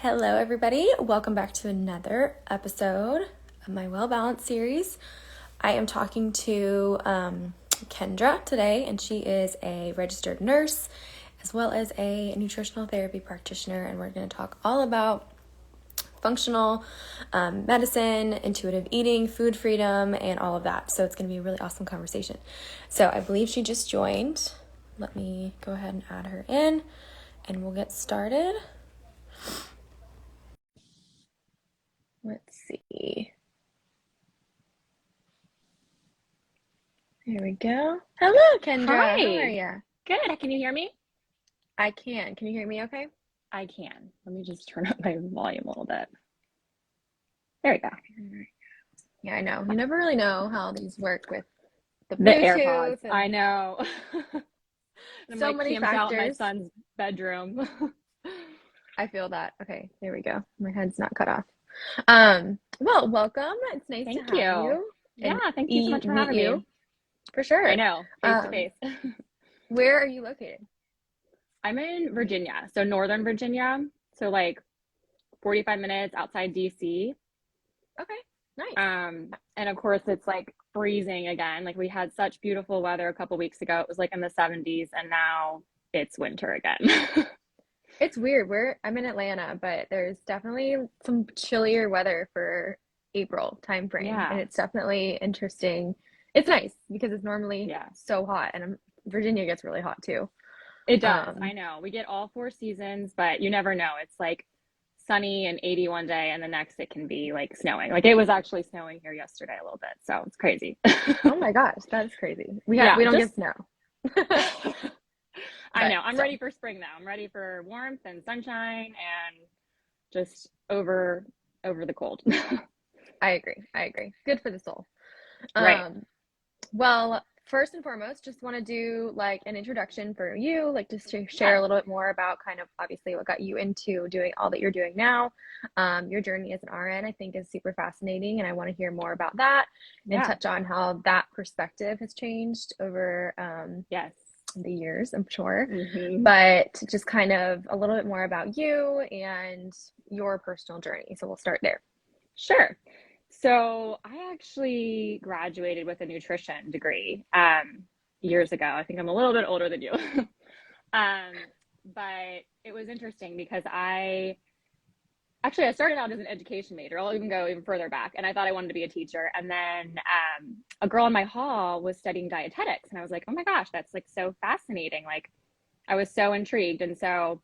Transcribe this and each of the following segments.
Hello, everybody. Welcome back to another episode of my Well Balanced series. I am talking to Kendra today, and she is a registered nurse as well as a nutritional therapy practitioner, and we're going to talk all about functional medicine, intuitive eating, food freedom, and all of that. So it's going to be a really awesome conversation. So I believe she just joined. Let me go ahead and add her in, and we'll get started. Let's see. Here we go. Hello, Kendra. Hi. How are you? Good. Can you hear me? I can. Can you hear me okay? I can. Let me just turn up my volume a little bit. There we go. Yeah, I know. You never really know how these work with the The Bluetooth. AirPods. I know. I'm So like many camped out in my factors. son's bedroom. I feel that. Okay, there we go. My head's not cut off. Well, welcome. It's nice Thank to have you. Yeah, And thank you so much for meet having you. me. For sure. I know, face to face. Where are you located? I'm in Virginia, so Northern Virginia. So like 45 minutes outside DC. Okay, nice. And of course it's like freezing again. Like we had such beautiful weather a couple weeks ago. It was like in the 70s, and now it's winter again. It's weird. I'm in Atlanta, but there's definitely some chillier weather for April time frame, and Yeah. it's definitely interesting. It's nice because it's normally Yeah. so hot, and Virginia gets really hot too. It does. I know. We get all four seasons, but you never know. It's like sunny and 80 one day, and the next it can be like snowing. Like it was actually snowing here yesterday a little bit, so it's crazy. Oh my gosh, that's crazy. We Yeah, don't get snow. I But know. I'm so ready for spring now. I'm ready for warmth and sunshine and just over the cold. I agree. Good for the soul. Right. Well, first and foremost, just want to do like an introduction for you, like just to share Yeah. a little bit more about kind of obviously what got you into doing all that you're doing now. Your journey as an RN, I think, is super fascinating, and I want to hear more about that and Yeah. touch on how that perspective has changed over Yes. the years, I'm sure. Mm-hmm. But just kind of a little bit more about you and your personal journey. So we'll start there. Sure. So I actually graduated with a nutrition degree years ago. I think I'm a little bit older than you. But it was interesting because I started out as an education major. I'll even go even further back. And I thought I wanted to be a teacher. And then a girl in my hall was studying dietetics. And I was like, oh my gosh, that's like so fascinating. Like I was so intrigued. And so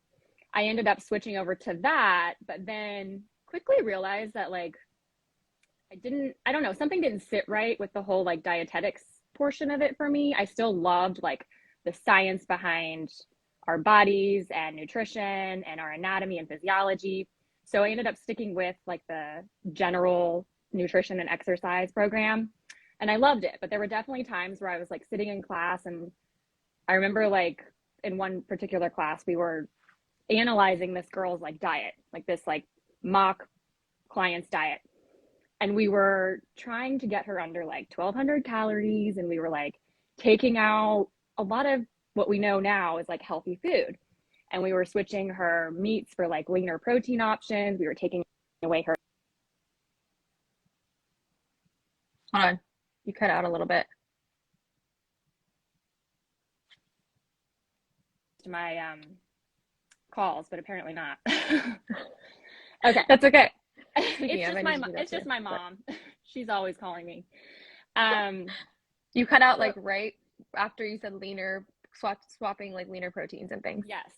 I ended up switching over to that, but then quickly realized that like I don't know, something didn't sit right with the whole like dietetics portion of it for me. I still loved like the science behind our bodies and nutrition and our anatomy and physiology. So I ended up sticking with like the general nutrition and exercise program. And I loved it. But there were definitely times where I was like sitting in class, and I remember like in one particular class, we were analyzing this girl's like diet, like this like mock client's diet, and we were trying to get her under like 1200 calories, and we were like taking out a lot of what we know now is like healthy food, and we were switching her meats for like leaner protein options. We were taking away her Hold on. You cut out a little bit. my calls, but apparently not. Okay. That's okay. It's just my mom. She's always calling me. You cut out like right after you said leaner, swapping like leaner proteins and things. Yes.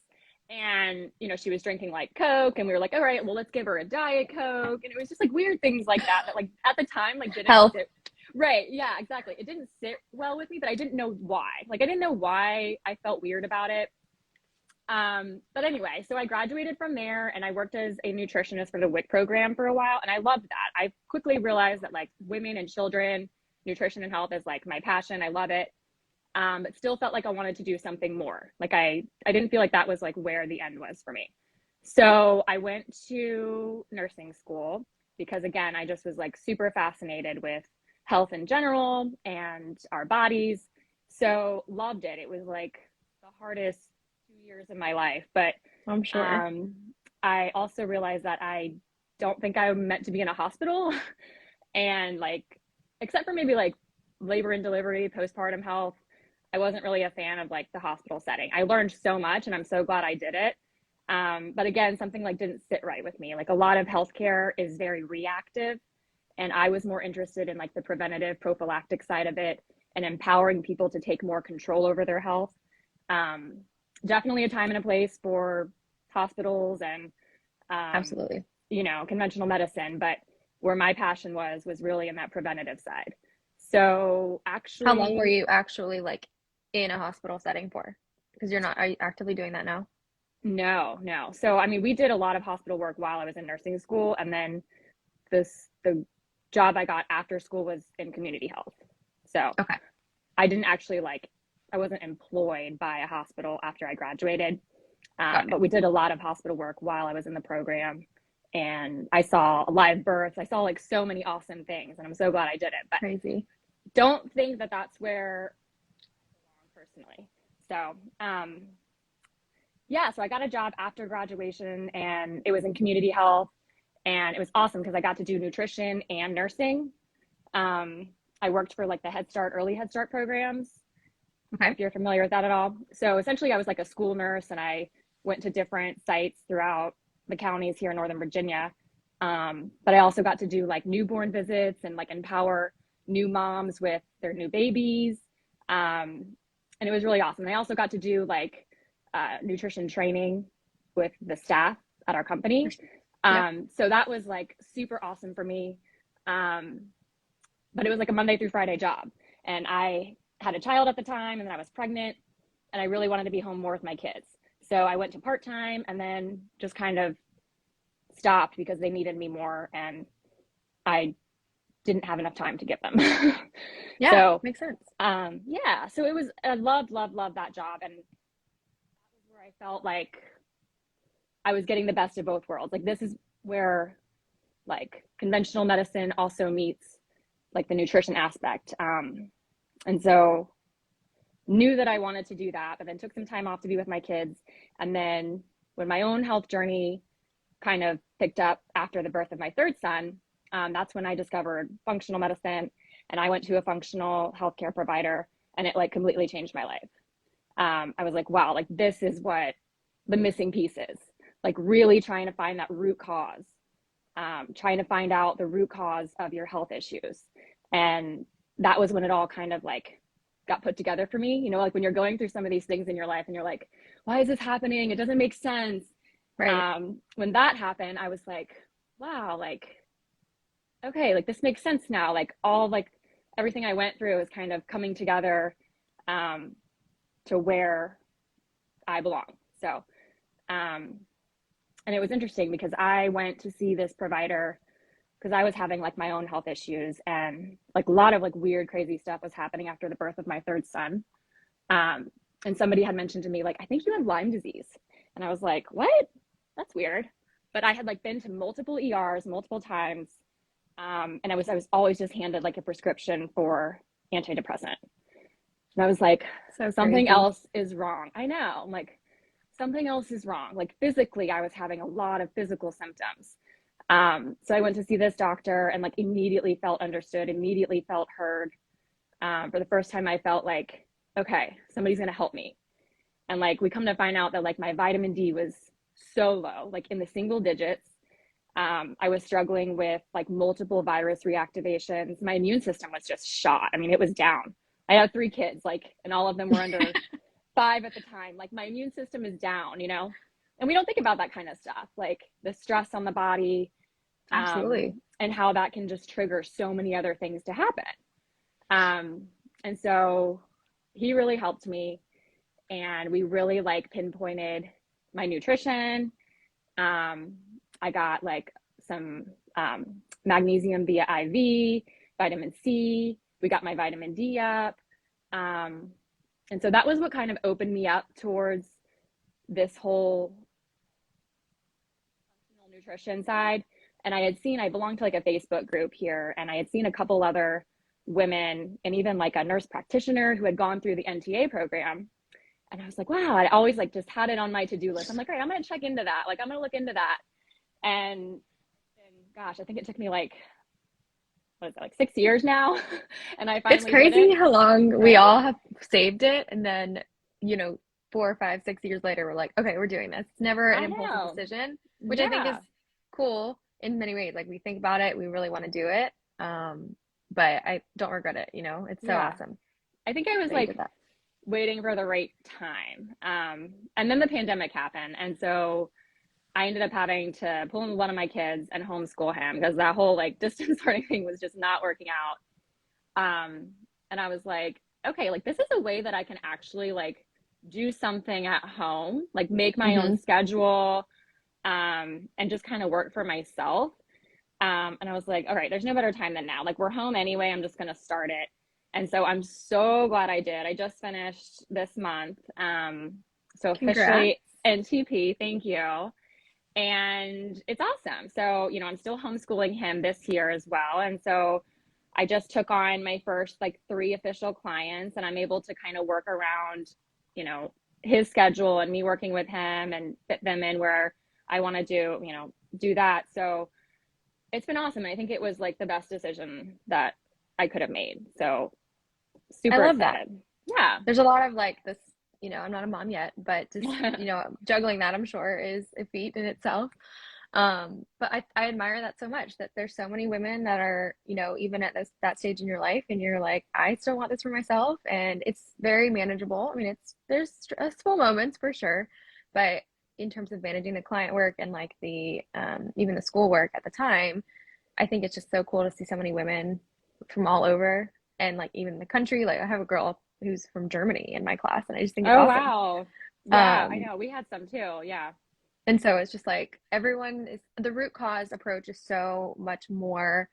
And, you know, she was drinking like Coke, and we were like, all right, well, let's give her a Diet Coke. And it was just like weird things like that, that like at the time, like didn't Health. sit. Right. Yeah, exactly. It didn't sit well with me, but I didn't know why. Like, I didn't know why I felt weird about it. But anyway, so I graduated from there, and I worked as a nutritionist for the WIC program for a while. And I loved that. I quickly realized that like women and children, nutrition and health is like my passion. I love it. But still felt like I wanted to do something more. Like I didn't feel like that was like where the end was for me. So I went to nursing school because again, I just was like super fascinated with health in general and our bodies. So loved it. It was like the hardest 2 years of my life, but I'm sure. I also realized that I don't think I'm meant to be in a hospital. And like, except for maybe like labor and delivery, postpartum health, I wasn't really a fan of like the hospital setting. I learned so much and I'm so glad I did it. But again, something like didn't sit right with me. Like a lot of healthcare is very reactive, and I was more interested in like the preventative prophylactic side of it and empowering people to take more control over their health. Um, Definitely a time and a place for hospitals and um, Absolutely. conventional medicine, but where my passion was really in that preventative side. So How long were actually, you actually like in a hospital setting for? Because you're not, are you actively doing that now? no, no. So I mean, we did a lot of hospital work while I was in nursing school, and then the job I got after school was in community health. So Okay. I didn't actually like, I wasn't employed by a hospital after I graduated. Got it. But we did a lot of hospital work while I was in the program, and I saw live births. I saw like so many awesome things, and I'm so glad I did it. But Crazy. don't think that that's where I belong personally. So, yeah, so I got a job after graduation, and it was in community health, and it was awesome because I got to do nutrition and nursing. Um, I worked for like the Head Start, early Head Start programs, Okay. if you're familiar with that at all. So essentially, I was like a school nurse, and I went to different sites throughout the counties here in Northern Virginia. But I also got to do like newborn visits and like empower new moms with their new babies. And it was really awesome. I also got to do like nutrition training with the staff at our company. Yep. So that was like super awesome for me. Um, but it was like a Monday through Friday job. And I had a child at the time, and then I was pregnant, and I really wanted to be home more with my kids. So I went to part time and then just kind of stopped because they needed me more, and I didn't have enough time to give them. Yeah, So, makes sense. yeah, so it was, I loved that job. And that was where I felt like I was getting the best of both worlds. Like, this is where like conventional medicine also meets like the nutrition aspect. And so knew that I wanted to do that, but then took some time off to be with my kids. And then when my own health journey kind of picked up after the birth of my third son, that's when I discovered functional medicine, and I went to a functional healthcare provider, and it like completely changed my life. I was like, wow, like this is what the missing piece is. Like really trying to find that root cause, trying to find out the root cause of your health issues. And that was when it all kind of like got put together for me. Like when you're going through some of these things in your life and you're like, why is this happening? It doesn't make sense. Right. When that happened, I was like, wow, like, okay, like this makes sense now. Like all like everything I went through is kind of coming together um, to where I belong. So, um, and it was interesting because I went to see this provider because I was having like my own health issues, and like a lot of like weird, crazy stuff was happening after the birth of my third son. Um, and somebody had mentioned to me, like, I think you have Lyme disease. And I was like, what? That's weird. But I had like been to multiple ERs multiple times. And I was always just handed like a prescription for antidepressant. And I was like, So something crazy. else is wrong. I know. I'm like, something else is wrong. Like physically, I was having a lot of physical symptoms. So I went to see this doctor and like immediately felt understood, immediately felt heard. For the first time, I felt like, okay, somebody's going to help me. And like, we come to find out that like my vitamin D was so low, like in the single digits. I was struggling with like multiple virus reactivations. My immune system was just shot. I mean, it was down. I have three kids, like, and all of them were under 5 at the time. Like, my immune system is down. And we don't think about that kind of stuff, like the stress on the body, Absolutely. and how that can just trigger so many other things to happen. And so he really helped me, and we really like pinpointed my nutrition. I got like some magnesium via IV, vitamin C. We got my vitamin D up. And so that was what kind of opened me up towards this whole functional nutrition side. And I belonged to like a Facebook group here, and I had seen a couple other women and even like a nurse practitioner who had gone through the NTA program. And I was like, wow, I always like just had it on my to-do list. I'm like, all right, I'm going to check into that. Like, I'm going to look into that. And gosh, I think it took me like, what is it, like 6 years now? And I It's finally did it, crazy how long we right? all have saved it, and then, you know, 4 or 5, 6 years later, we're like, okay, we're doing this. It's never an I impulsive know. decision, which I think is Yeah. cool in many ways. Like we think about it, we really want to do it. But I don't regret it, you know. It's so Yeah. awesome I think I was that you did like that. waiting for the right time. And then the pandemic happened. And so I ended up having to pull in one of my kids and homeschool him because that whole like distance learning thing was just not working out. And I was like, okay, like this is a way that I can actually like do something at home, like make my own Hmm. schedule, and just kind of work for myself. And I was like, all right, there's no better time than now. Like we're home anyway. I'm just gonna start it. And so I'm so glad I did. I just finished this month. So Congrats. officially NTP, thank you. And it's awesome. So, I'm still homeschooling him this year as well. And so I just took on my first like 3 official clients, and I'm able to kind of work around, you know, his schedule and me working with him and fit them in where I want to do that. So it's been awesome. I think it was like the best decision that I could have made. So I super love that. excited. Yeah. There's a lot of like this, you know, I'm not a mom yet, but just, you know, juggling that I'm sure is a feat in itself. But I admire that so much that there's so many women that are, you know, even at that stage in your life and you're like, I still want this for myself, and it's very manageable. I mean, there's stressful moments for sure, but in terms of managing the client work and like the even the school work at the time, I think it's just so cool to see so many women from all over and like even the country. Like I have a girl who's from Germany in my class, and I just think it's Oh, awesome. wow. Yeah, I Um, know. We had some too. Yeah. and so it's just like everyone is the root cause approach is so much more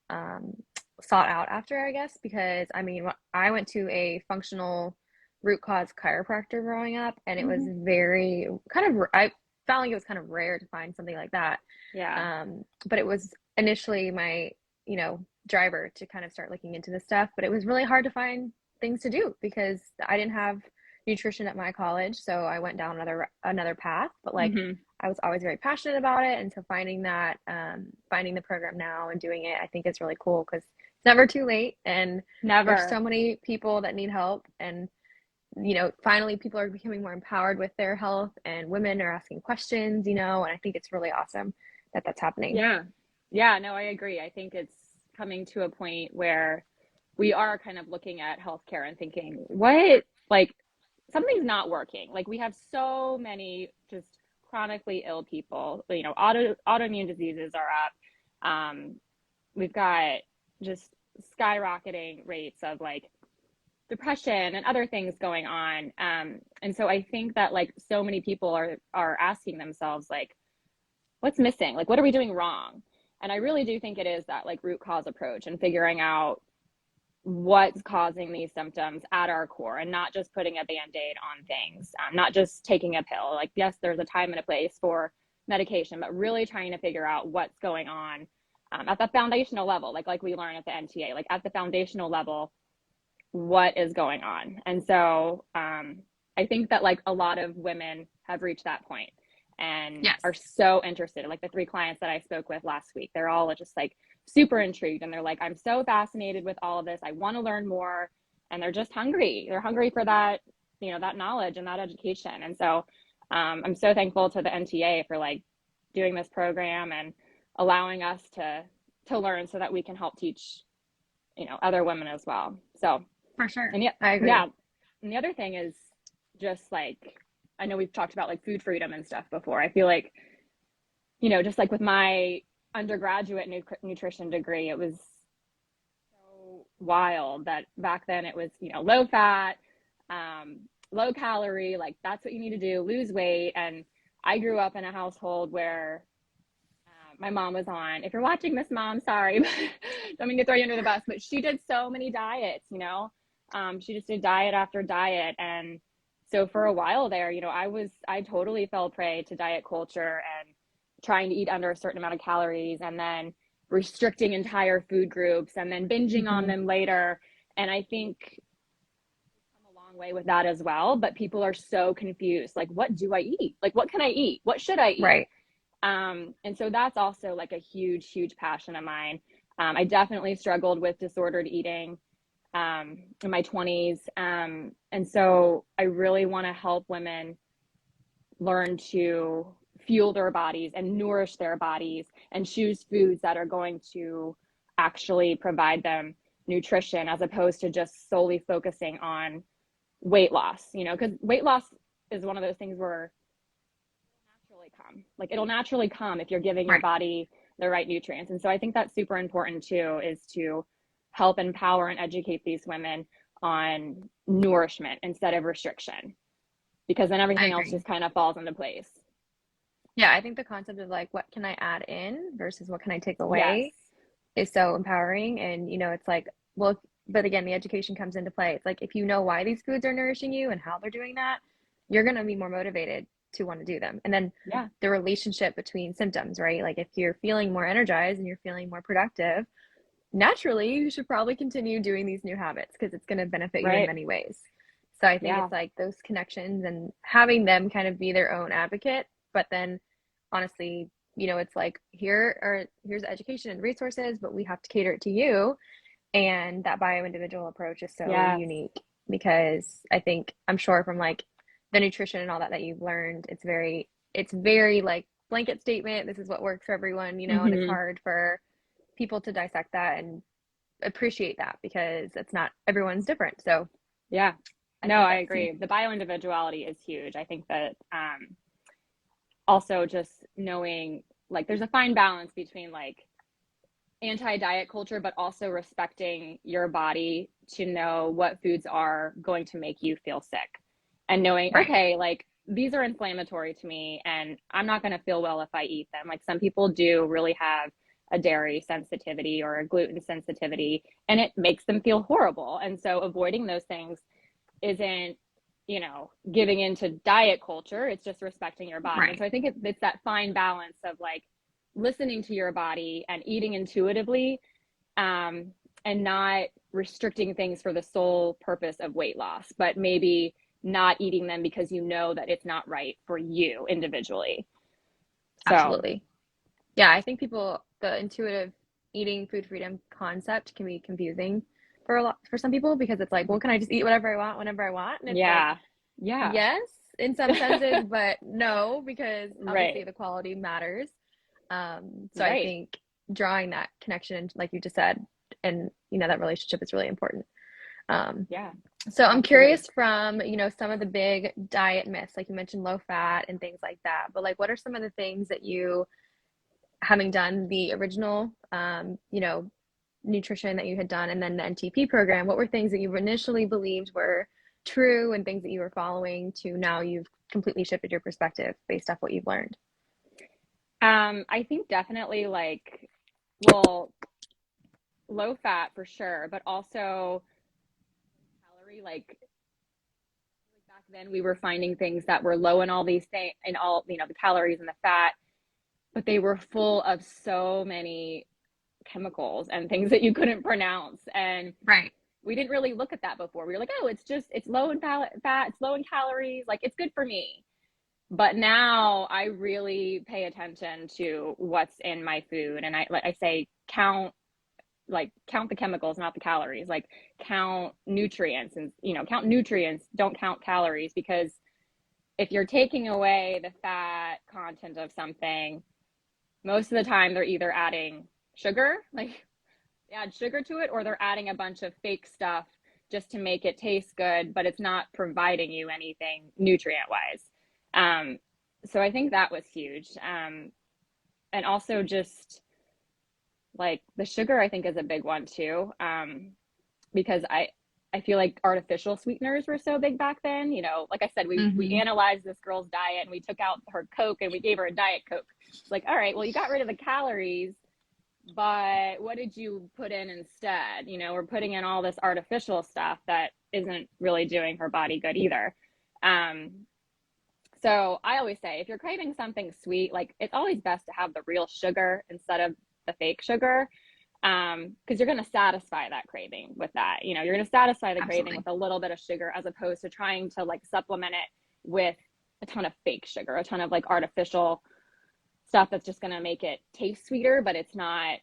um, sought out after, I guess, because I mean, I went to a functional root cause chiropractor growing up, and it was Hmm. very kind of, I felt like it was kind of rare to find something like that. Yeah. But it was initially my, you know, driver to kind of start looking into this stuff, but it was really hard to find things to do because I didn't have nutrition at my college, so I went down another path, but like Hmm. I was always very passionate about it. And so finding the program now and doing it, I think is really cool because it's never too late. And there's Never. so many people that need help. And, you know, finally people are becoming more empowered with their health and women are asking questions, you know, and I think it's really awesome that that's happening. Yeah. Yeah, no, I agree. I think it's coming to a point where we are kind of looking at healthcare and thinking, what, like, something's not working. Like, we have so many just chronically ill people, autoimmune diseases are up. We've got just skyrocketing rates of like depression and other things going on. And so I think that like so many people are asking themselves like, what's missing? Like, what are we doing wrong? And I really do think it is that like root cause approach and figuring out what's causing these symptoms at our core and not just putting a band-aid on things, not just taking a pill. Like, yes, there's a time and a place for medication, but really trying to figure out what's going on at the foundational level, like we learn at the NTA, like at the foundational level, what is going on. And so I think that like a lot of women have reached that point and Yes. are so interested. Like the 3 clients that I spoke with last week, they're all just like super intrigued and they're like, I'm so fascinated with all of this. I want to learn more. And they're just hungry. They're hungry for that, that knowledge and that education. And so I'm so thankful to the NTA for like doing this program and allowing us to learn so that we can help teach, other women as well. So For sure. and yeah, I agree. yeah. And the other thing is just like, I know we've talked about like food freedom and stuff before. I feel like, just like with my undergraduate nutrition degree, it was so wild that back then it was, low fat, low calorie, like that's what you need to do, lose weight. And I grew up in a household where my mom was on. If you're watching this, mom, sorry, don't mean to throw you under the bus, but she did so many diets, she just did diet after diet. And so for a while there, I totally fell prey to diet culture and trying to eat under a certain amount of calories and then restricting entire food groups and then binging on Hmm. them later. And I think we've come a long long way with that as well. But people are so confused. Like, what do I eat? Like, what can I eat? What should I eat? Right. And so that's also like a huge, huge passion of mine. I definitely struggled with disordered eating in my 20s. And so I really want to help women learn to fuel their bodies and nourish their bodies and choose foods that are going to actually provide them nutrition as opposed to just solely focusing on weight loss, you know, because weight loss is one of those things where naturally come. Like it'll naturally come if you're giving your Right. body the right nutrients. And so I think that's super important too, is to help empower and educate these women on nourishment instead of restriction, because then I everything else agree. just kind of falls into place. Yeah, I think the concept of like what can I add in versus what can I take Yes. away is so empowering. And it's like, well, but again, the education comes into play. It's like if you know why these foods are nourishing you and how they're doing that, you're going to be more motivated to want to do them. And then Yeah. the relationship between symptoms, right? Like if you're feeling more energized and you're feeling more productive, naturally you should probably continue doing these new habits because it's going to benefit you in Right. many ways. So I think Yeah. it's like those connections and having them kind of be their own advocate, but then honestly, it's like here's education and resources, but we have to cater it to you. And that bio-individual approach is so Yes. unique because I'm sure from like the nutrition and all that you've learned, it's very like blanket statement. This is what works for everyone, and it's Mm-hmm. hard for people to dissect that and appreciate that because it's not everyone's different. So Yeah. I No, think I that's key. agree. The bio individuality is huge. I think that also just knowing like there's a fine balance between like anti-diet culture, but also respecting your body to know what foods are going to make you feel sick and knowing, Right. okay, like these are inflammatory to me and I'm not going to feel well if I eat them. Like some people do really have a dairy sensitivity or a gluten sensitivity and it makes them feel horrible. And so avoiding those things isn't, giving into diet culture. It's just respecting your body. And Right. so I think it's that fine balance of like listening to your body and eating intuitively, um, and not restricting things for the sole purpose of weight loss, but maybe not eating them because you know that it's not right for you individually. So, Absolutely. Yeah, I think the intuitive eating food freedom concept can be confusing for some people because it's like, well, can I just eat whatever I want whenever I want? And it's like, yeah, yeah, yes, in some senses, but no, because obviously right, the quality matters. So I right, think drawing that connection, like you just said, and that relationship is really important. Um, yeah, so I'm absolutely. curious from, some of the big diet myths, like you mentioned low fat and things like that, but like what are some of the things that you, having done the original, nutrition that you had done and then the NTP program, what were things that you initially believed were true and things that you were following to now you've completely shifted your perspective based off what you've learned? I think definitely like, well, low fat for sure, but also calorie like back then we were finding things that were low in all these things in all the calories and the fat, but they were full of so many chemicals and things that you couldn't pronounce. And Right. we didn't really look at that before. We were like, oh, it's low in fat, it's low in calories, like it's good for me. But now I really pay attention to what's in my food, and I say count the chemicals, not the calories. Like count nutrients, and count nutrients, don't count calories, because if you're taking away the fat content of something, most of the time they're either adding sugar, like they add sugar to it, or they're adding a bunch of fake stuff just to make it taste good, but it's not providing you anything nutrient wise. So I think that was huge. And also just like the sugar, I think is a big one too. Because I feel like artificial sweeteners were so big back then. Like I said, we Mm-hmm. analyzed this girl's diet and we took out her Coke and we gave her a Diet Coke. It's like, all right, well, you got rid of the calories, but what did you put in instead? We're putting in all this artificial stuff that isn't really doing her body good either. Um, so I always say if you're craving something sweet, like it's always best to have the real sugar instead of the fake sugar. Because you're going to satisfy that craving with that. You know, you're going to satisfy the craving Absolutely. with a little bit of sugar as opposed to trying to like supplement it with a ton of fake sugar, a ton of like artificial stuff that's just going to make it taste sweeter, but it's not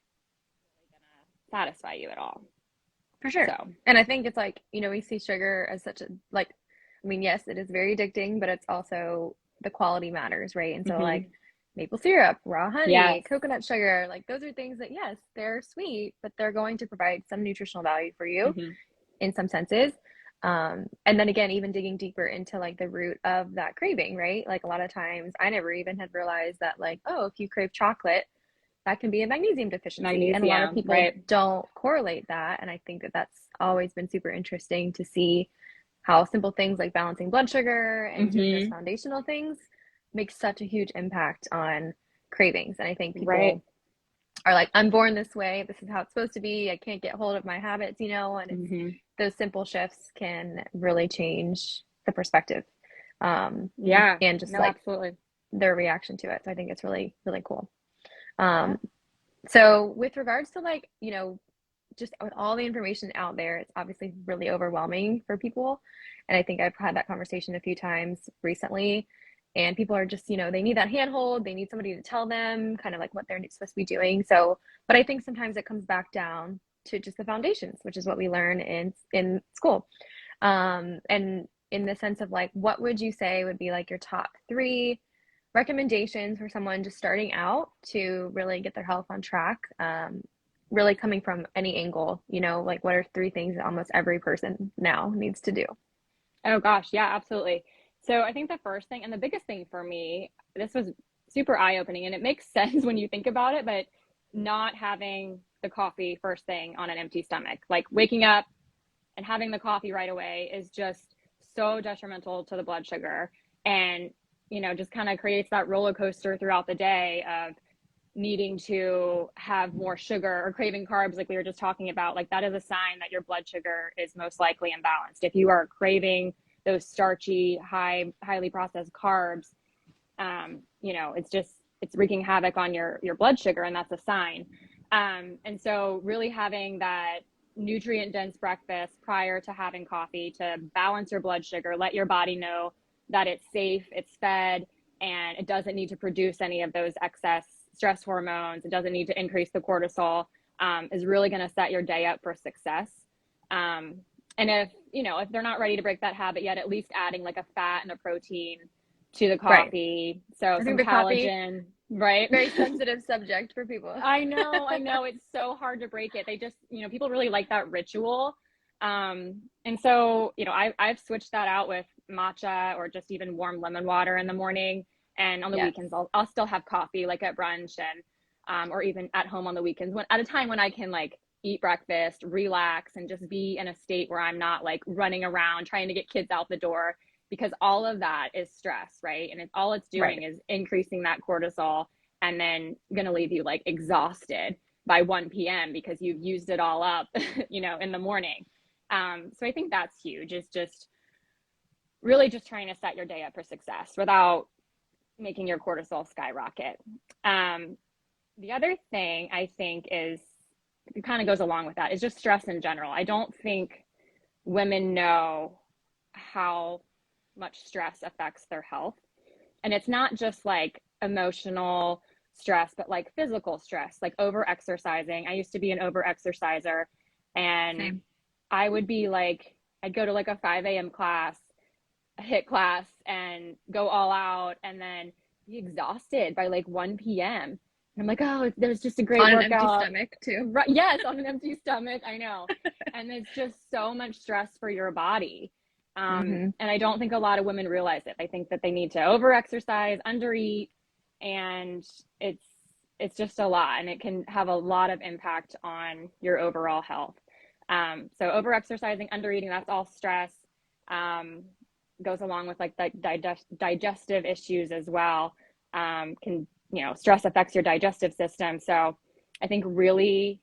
really going to satisfy you at all. For sure. So, And I think it's like, we see sugar as such a, like, I mean, yes, it is very addicting, but it's also the quality matters, right? And so, like, mm-hmm. maple syrup, raw Yes. honey, coconut sugar, like, those are things that, yes, they're sweet, but they're going to provide some nutritional value for you Mm-hmm. in some senses. And then again, even digging deeper into like the root of that craving, right? Like, a lot of times I never even had realized that, like, oh, if you crave chocolate, that can be a magnesium deficiency. And a lot of Magnesium, people right? don't correlate that. And I think that that's always been super interesting to see how simple things like balancing blood sugar and doing those Mm-hmm. foundational things make such a huge impact on cravings. And I think Right. people are like, I'm born this way. This is how it's supposed to be. I can't get hold of my habits, and it's Mm-hmm. those simple shifts can really change the perspective, um, Yeah. and just No, like absolutely. their reaction to it. So I think it's really, really cool. Um, so with regards to like, just with all the information out there, it's obviously really overwhelming for people. And I think I've had that conversation a few times recently. And people are just, they need that handhold. They need somebody to tell them kind of like what they're supposed to be doing. So, but I think sometimes it comes back down to just the foundations, which is what we learn in school. And in the sense of like, what would you say would be like your top three recommendations for someone just starting out to really get their health on track? Really coming from any angle, like what are three things that almost every person now needs to do? Oh gosh, yeah, absolutely. So I think the first thing and the biggest thing for me, this was super eye-opening and it makes sense when you think about it, but not having the coffee first thing on an empty stomach. Like waking up and having the coffee right away is just so detrimental to the blood sugar and just kind of creates that roller coaster throughout the day of needing to have more sugar or craving carbs like we were just talking about. Like that is a sign that your blood sugar is most likely imbalanced. If you are craving those starchy highly processed carbs, it's wreaking havoc on your blood sugar, and that's a sign. And so really having that nutrient dense breakfast prior to having coffee to balance your blood sugar, let your body know that it's safe, it's fed, and it doesn't need to produce any of those excess stress hormones. It doesn't need to increase the cortisol, is really going to set your day up for success. And if they're not ready to break that habit yet, at least adding like a fat and a protein to the Right. coffee. So I some think the coffee, collagen, right? very sensitive subject for people. I know. It's so hard to break it. They just, people really like that ritual. And so, I've switched that out with matcha or just even warm lemon water in the morning. And on the Yes. weekends, I'll still have coffee like at brunch and, or even at home on the weekends at a time when I can like eat breakfast, relax, and just be in a state where I'm not like running around trying to get kids out the door, because all of that is stress, right? And all it's doing Right. is increasing that cortisol and then going to leave you like exhausted by 1 p.m. because you've used it all up, in the morning. So I think that's huge, is just really just trying to set your day up for success without making your cortisol skyrocket. The other thing I think is, it kind of goes along with that, is just stress in general. I don't think women know how much stress affects their health. And it's not just like emotional stress, but like physical stress, like over exercising. I used to be an over exerciser, and Same. I would be like, I'd go to like a 5 a.m. class, a HIIT class, and go all out, and then be exhausted by like 1 p.m. And I'm like, oh, there's just a great On an empty workout. stomach too. Right, yes, on an empty stomach. I know. And it's just so much stress for your body. Mm-hmm. And I don't think a lot of women realize it. They think that they need to over exercise, under eat, and it's just a lot, and it can have a lot of impact on your overall health. So over exercising, under eating, that's all stress. Goes along with like the digestive issues as well. Stress affects your digestive system. So I think really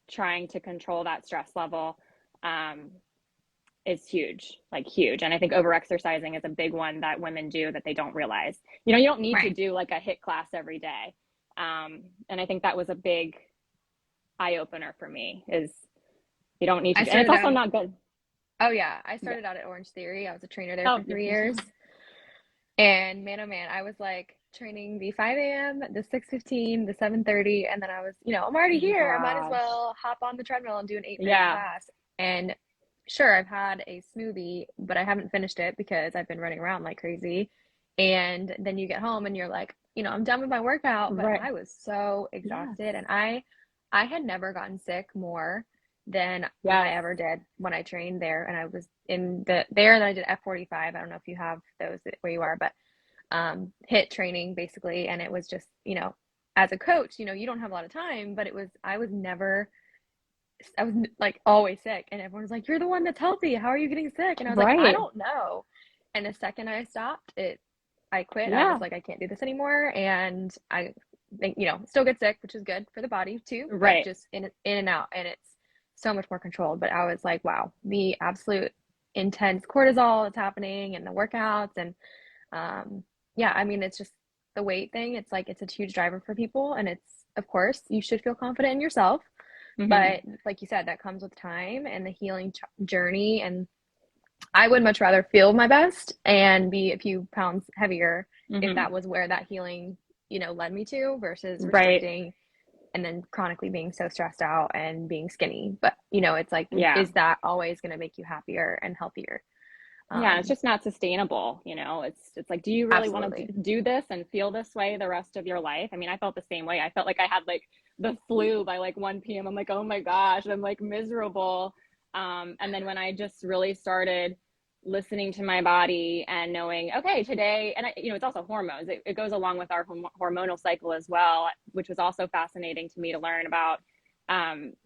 trying to control that stress level is huge, like huge. And I think over exercising is a big one that women do that they don't realize. You don't need to Right. do like a HIIT class every day. And I think that was a big eye opener for me is you don't need I to, and it's started also out, not good. oh yeah, I Yeah. started out at Orange Theory. I was a trainer there Oh, for 3 years. And man, oh man, I was like training the 5 a.m., the 6:15, the 7:30, and then I was, I'm already oh my here. I might as gosh. well hop on the treadmill and do an 8-minute Yeah. class. And sure, I've had a smoothie, but I haven't finished it because I've been running around like crazy. And then you get home and you're like, I'm done with my workout, but Right. I was so Yes. exhausted and I had never gotten sick more than I Yes. ever did when I trained there. And I was in there and I did F45. I don't know if you have those where you are, but hit training basically. And it was just, as a coach, you don't have a lot of time, but I was like always sick. And everyone's like, you're the one that's healthy. How are you getting sick? And I was like, I Right. don't know. And the second I stopped, I quit. I was Yeah. like, I can't do this anymore. And I think, still get sick, which is good for the body too, but Right. just in and out. And it's so much more controlled. But I was like, wow, the absolute intense cortisol that's happening and the workouts. And yeah, I mean, it's just the weight thing. It's like, it's a huge driver for people. And of course, you should feel confident in yourself. Hmm. But like you said, that comes with time and the healing journey. And I would much rather feel my best and be a few pounds heavier if Hmm. that was where that healing, led me to versus Right. restricting and then chronically being so stressed out and being skinny. But, it's like, Yeah. is that always going to make you happier and healthier? Yeah, it's Um, just not sustainable, It's like, do you really want to Absolutely. do this and feel this way the rest of your life? I mean, I felt the same way. I felt like I had like the flu by like 1 p.m. I'm like, oh my gosh, I'm like miserable. And then when I just really started listening to my body and knowing, okay, today, and it's also hormones. It goes along with our hormonal cycle as well, which was also fascinating to me to learn about.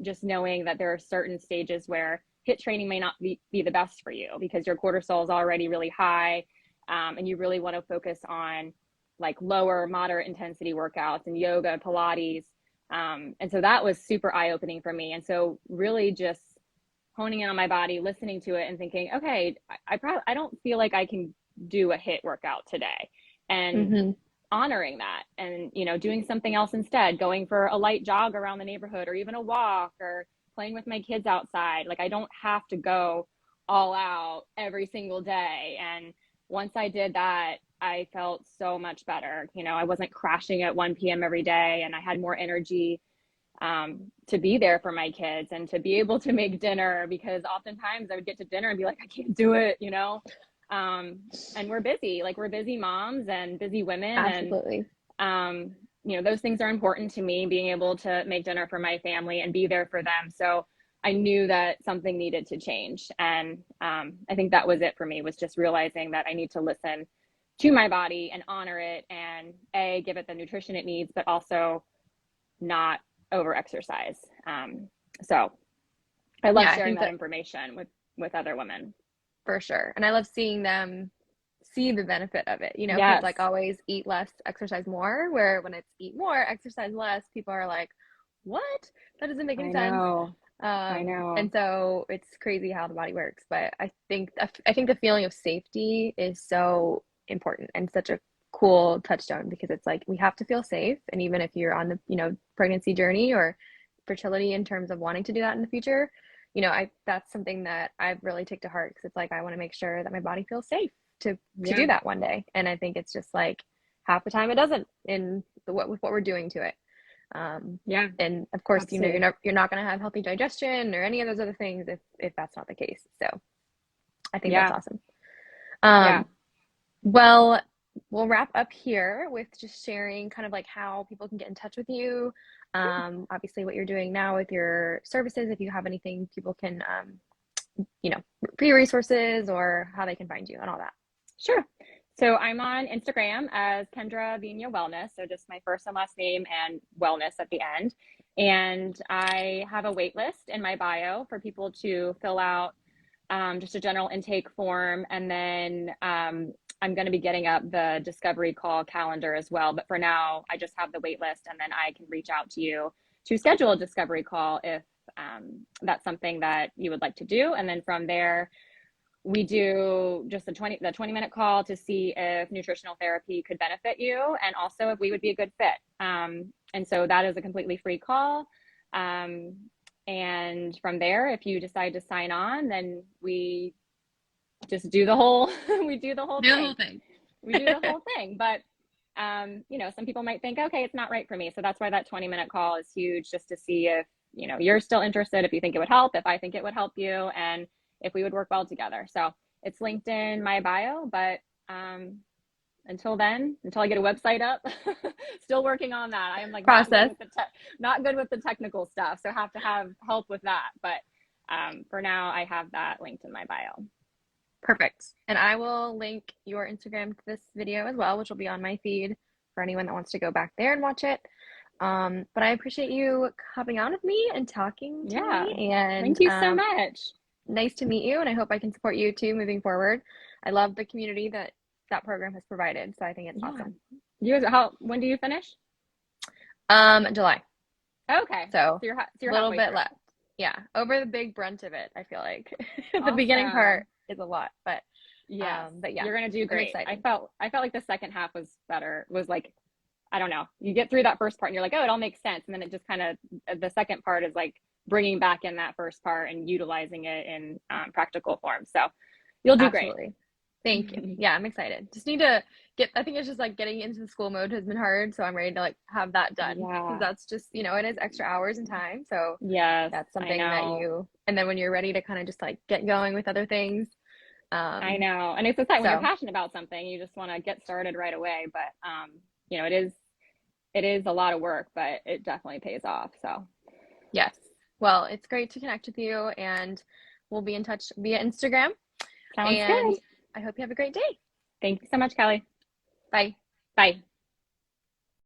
Just knowing that there are certain stages where hit training may not be the best for you because your cortisol is already really high, and you really want to focus on like lower moderate intensity workouts and yoga, Pilates, and so that was super eye-opening for me. And so really just honing in on my body, listening to it and thinking, okay, I don't feel like I can do a hit workout today, and Hmm. honoring that, and doing something else instead, going for a light jog around the neighborhood or even a walk or playing with my kids outside. Like, I don't have to go all out every single day. And once I did that, I felt so much better. I wasn't crashing at 1 p.m. every day, and I had more energy, to be there for my kids and to be able to make dinner, because oftentimes I would get to dinner and be like, I can't do it. And we're busy moms and busy women. And Absolutely. those things are important to me, being able to make dinner for my family and be there for them. So I knew that something needed to change. And I think that was it for me, was just realizing that I need to listen to my body and honor it, and give it the nutrition it needs, but also not over exercise. So I love Yeah, I sharing think that that information with other women. for sure. And I love seeing them see the benefit of it, because Yes, like always eat less, exercise more, where when it's eat more, exercise less, people are like, what? That doesn't make any I sense. know. I And know. so it's crazy how the body works. But I think the feeling of safety is so important and such a cool touchstone because it's like we have to feel safe. And even if you're on the, pregnancy journey or fertility in terms of wanting to do that in the future, that's something that I've really taken to heart because it's like I want to make sure that my body feels safe to Yeah. do that one day. And I think it's just like half the time it doesn't with what we're doing to it. Yeah, And of course, absolutely. you're not going to have healthy digestion or any of those other things if that's not the case. So I think that's Yeah. awesome. Yeah. Um, well, we'll wrap up here with just sharing kind of like how people can get in touch with you. Obviously, what you're doing now with your services, if you have anything people can, you know, free resources or how they can find you and all that. Sure. So I'm on Instagram as Kendra Vina Wellness. So just my first and last name and wellness at the end. And I have a wait list in my bio for people to fill out, just a general intake form. And then I'm going to be getting up the discovery call calendar as well. But for now, I just have the wait list, and then I can reach out to you to schedule a discovery call if that's something that you would like to do. And then from there, we do just the 20-minute call to see if nutritional therapy could benefit you, and also if we would be a good fit. And so that is a completely free call. And from there, if you decide to sign on, then we just do the whole we do the whole Do the thing. whole thing. We do the whole thing. But some people might think, okay, it's not right for me. So that's why that 20-minute call is huge, just to see if, you're still interested, if you think it would help, if I think it would help you, and if we would work well together. So it's linked in my bio, but until then, until I get a website up, still working on that. I am like Process. not good with the technical stuff. So have to have help with that. But for now, I have that linked in my bio. Perfect. And I will link your Instagram to this video as well, which will be on my feed for anyone that wants to go back there and watch it. But I appreciate you hopping on with me and talking to me. And thank you so much. Nice to meet you. And I hope I can support you too moving forward. I love the community that program has provided. So I think it's awesome. When do you finish? July. Okay. So you're a little bit left. Yeah. Over the big brunt of it, I feel like. The beginning part is a lot, but yeah, you're gonna do great. I felt like the second half was better. Was like, I don't know, you get through that first part and you're like, oh, it all makes sense, and then it just kind of, the second part is like bringing back in that first part and utilizing it in practical form. So you'll do great. Thank you. Yeah, I'm excited. Just need to I think it's just like getting into the school mode has been hard, so I'm ready to like have that done. Yeah. That's just, it is extra hours and time. So yes, that's something that and then when you're ready to kind of just like get going with other things. I know. And it's just like when you're passionate about something, you just want to get started right away. But, it is a lot of work, but it definitely pays off. So yes. Well, it's great to connect with you, and we'll be in touch via Instagram. Sounds good. I hope you have a great day. Thank you so much, Kelly. Bye. Bye.